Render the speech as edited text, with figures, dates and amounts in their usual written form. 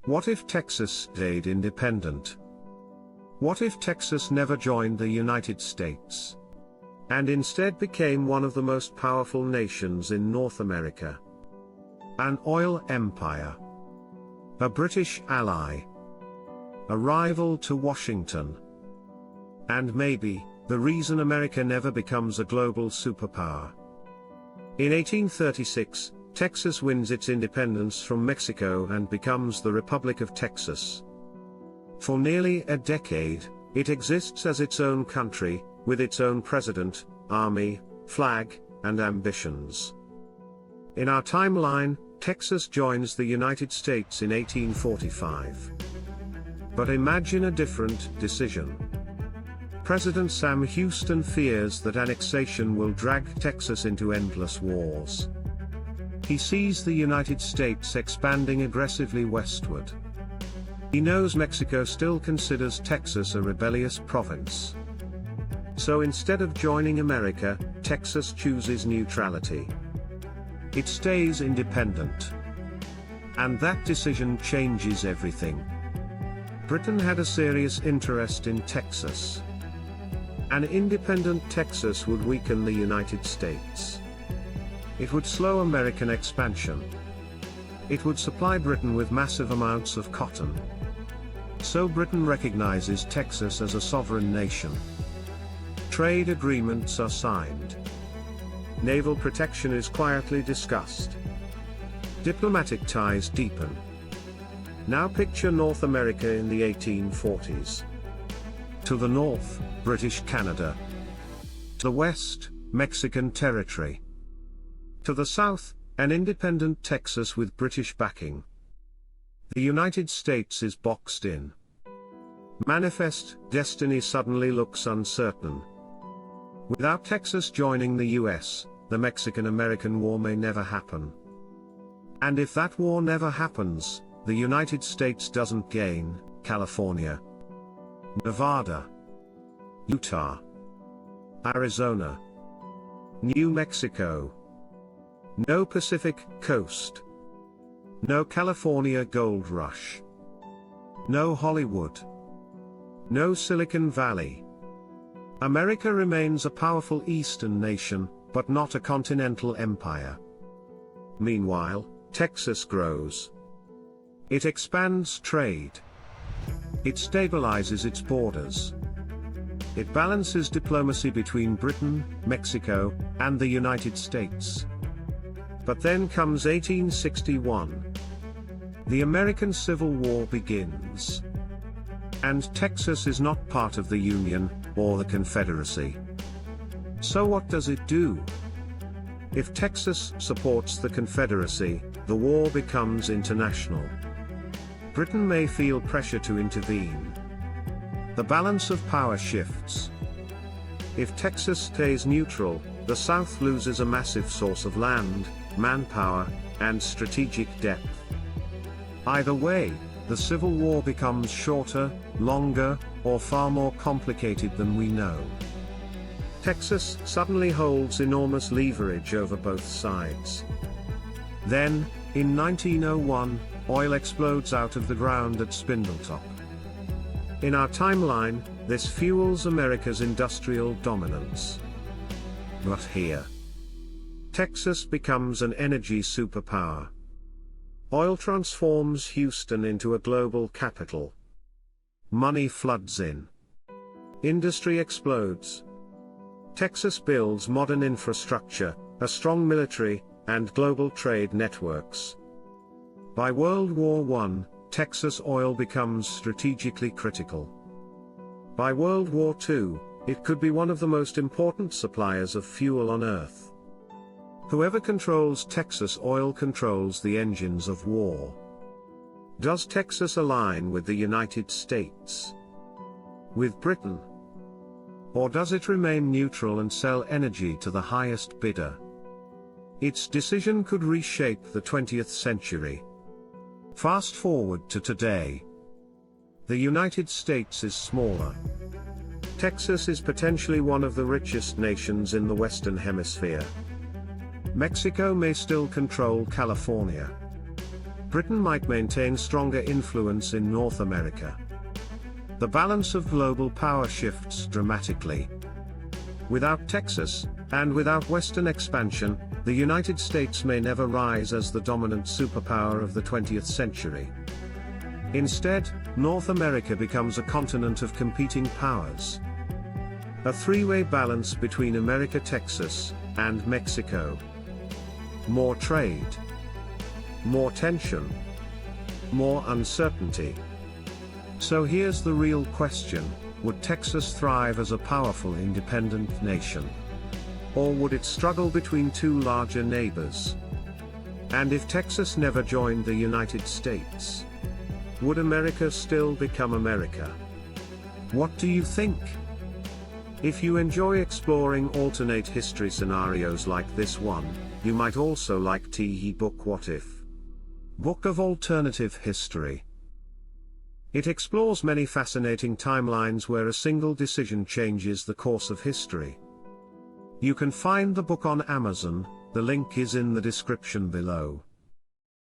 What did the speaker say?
What if Texas stayed independent? What if Texas never joined the United States, and instead became one of the most powerful nations in North America? An oil empire, a British ally, a rival to Washington, and maybe the reason America never becomes a global superpower. In 1836, Texas wins its independence from Mexico and becomes the Republic of Texas. For nearly a decade, it exists as its own country, with its own president, army, flag, and ambitions. In our timeline, Texas joins the United States in 1845. But imagine a different decision. President Sam Houston fears that annexation will drag Texas into endless wars. He sees the United States expanding aggressively westward. He knows Mexico still considers Texas a rebellious province. So instead of joining America, Texas chooses neutrality. It stays independent. And that decision changes everything. Britain had a serious interest in Texas. An independent Texas would weaken the United States. It would slow American expansion. It would supply Britain with massive amounts of cotton. So Britain recognizes Texas as a sovereign nation. Trade agreements are signed. Naval protection is quietly discussed. Diplomatic ties deepen. Now picture North America in the 1840s. To the north, British Canada. To the west, Mexican territory. To the south, an independent Texas with British backing. The United States is boxed in. Manifest destiny suddenly looks uncertain. Without Texas joining the US, the Mexican-American War may never happen. And if that war never happens, the United States doesn't gain California, Nevada, Utah, Arizona, New Mexico. No Pacific Coast. No California Gold Rush. No Hollywood. No Silicon Valley. America remains a powerful Eastern nation, but not a continental empire. Meanwhile, Texas grows. It expands trade. It stabilizes its borders. It balances diplomacy between Britain, Mexico, and the United States. But then comes 1861. The American Civil War begins. And Texas is not part of the Union, or the Confederacy. So what does it do? If Texas supports the Confederacy, the war becomes international. Britain may feel pressure to intervene. The balance of power shifts. If Texas stays neutral, the South loses a massive source of land, manpower, and strategic depth. Either way, the Civil War becomes shorter, longer, or far more complicated than we know. Texas suddenly holds enormous leverage over both sides. Then, in 1901, oil explodes out of the ground at Spindletop. In our timeline, this fuels America's industrial dominance. But here, Texas becomes an energy superpower. Oil transforms Houston into a global capital. Money floods in. Industry explodes. Texas builds modern infrastructure, a strong military, and global trade networks. By World War I, Texas oil becomes strategically critical. By World War II, it could be one of the most important suppliers of fuel on Earth. Whoever controls Texas oil controls the engines of war. Does Texas align with the United States? With Britain? Or does it remain neutral and sell energy to the highest bidder? Its decision could reshape the 20th century. Fast forward to today. The United States is smaller. Texas is potentially one of the richest nations in the Western Hemisphere. Mexico may still control California. Britain might maintain stronger influence in North America. The balance of global power shifts dramatically. Without Texas, and without Western expansion, the United States may never rise as the dominant superpower of the 20th century. Instead, North America becomes a continent of competing powers. A three-way balance between America, Texas, and Mexico. More trade. More tension. More uncertainty. So here's the real question: would Texas thrive as a powerful independent nation? Or would it struggle between two larger neighbors? And if Texas never joined the United States, would America still become America? What do you think? If you enjoy exploring alternate history scenarios like this one, you might also like the book What If? Book of Alternative History. It explores many fascinating timelines where a single decision changes the course of history. You can find the book on Amazon, the link is in the description below.